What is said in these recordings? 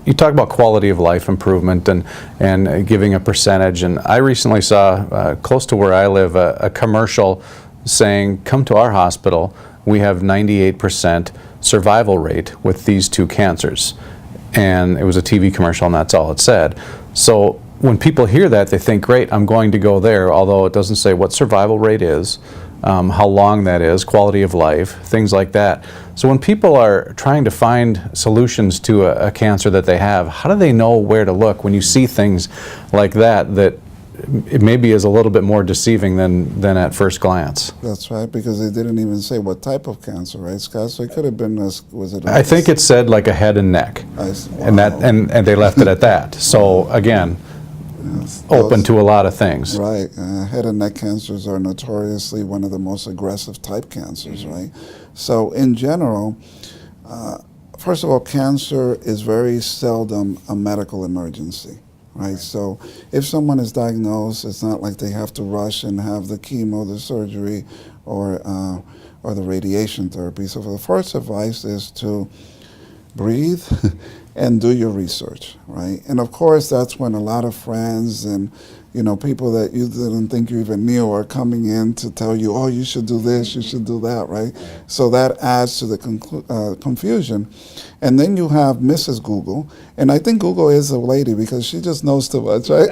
You talk about quality of life improvement and giving a percentage, and I recently saw close to where I live a commercial saying, come to our hospital, we have 98% survival rate with these two cancers. And it was a TV commercial and that's all it said. So when people hear that, they think, great, I'm going to go there, although it doesn't say what survival rate is, how long that is, quality of life, things like that. So when people are trying to find solutions to a cancer that they have, how do they know where to look when you see things like that, that it maybe is a little bit more deceiving than at first glance? That's right, because they didn't even say what type of cancer, right, Scott? So it could have been, was it? I think it said like a head and neck, Wow. and they left it at that. So again, Yes. open to a lot of things. Right. Head and neck cancers are notoriously one of the most aggressive type cancers, right? So in general, first of all, cancer is very seldom a medical emergency, right? So if someone is diagnosed, it's not like they have to rush and have the chemo, the surgery, or the radiation therapy. So the first advice is to breathe and do your research, right? And of course, that's when a lot of friends and people that you didn't think you even knew are coming in to tell you, oh, you should do this, you should do that, right? So that adds to the confusion. And then you have Mrs. Google, and I think Google is a lady because she just knows too much, right?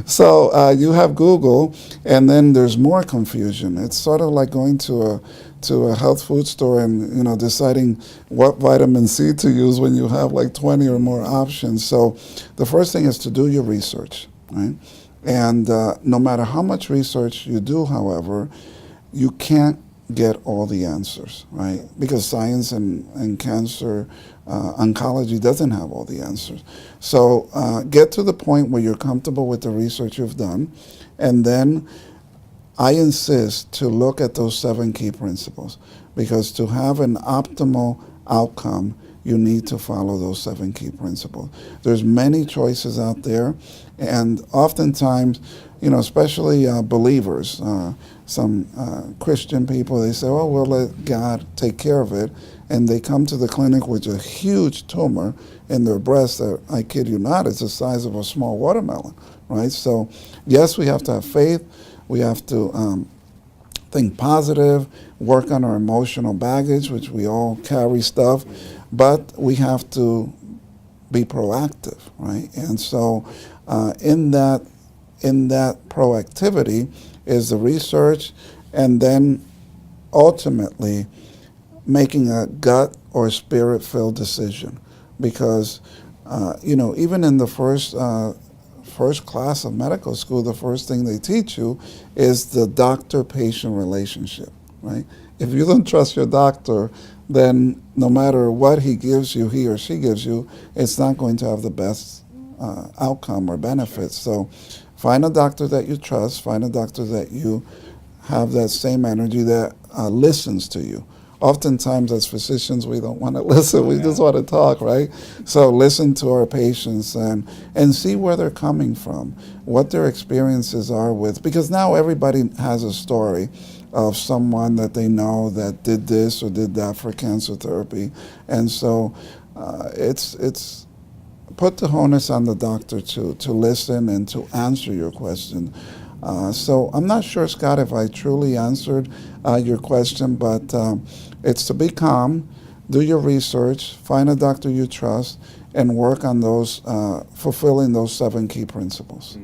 So you have Google, and then there's more confusion. It's sort of like going to a health food store and deciding what vitamin C to use when you have like 20 or more options. So the first thing is to do your research, right? And no matter how much research you do, however, you can't get all the answers, right? Because science and cancer oncology doesn't have all the answers. So get to the point where you're comfortable with the research you've done, and then I insist to look at those 7 key principles, because to have an optimal outcome, you need to follow those 7 key principles. There's many choices out there, and oftentimes, especially believers, some Christian people, they say, oh, we'll let God take care of it, and they come to the clinic with a huge tumor in their breast that, I kid you not, is the size of a small watermelon, right? So yes, we have to have faith. We have to think positive, work on our emotional baggage, which we all carry stuff, but we have to be proactive, right? And so in that proactivity is the research, and then ultimately making a gut or spirit-filled decision, because even in the first class of medical school, the first thing they teach you is the doctor-patient relationship, right? If you don't trust your doctor, then no matter what he or she gives you, it's not going to have the best outcome or benefits. So find a doctor that you trust, find a doctor that you have that same energy, that listens to you. Oftentimes as physicians, we don't want to listen, we just want to talk, right? So listen to our patients and see where they're coming from, what their experiences are with, because now everybody has a story of someone that they know that did this or did that for cancer therapy. And so it's put the onus on the doctor to listen and to answer your question. So I'm not sure, Scott, if I truly answered your question, but it's to be calm, do your research, find a doctor you trust, and work on those, fulfilling those 7 key principles.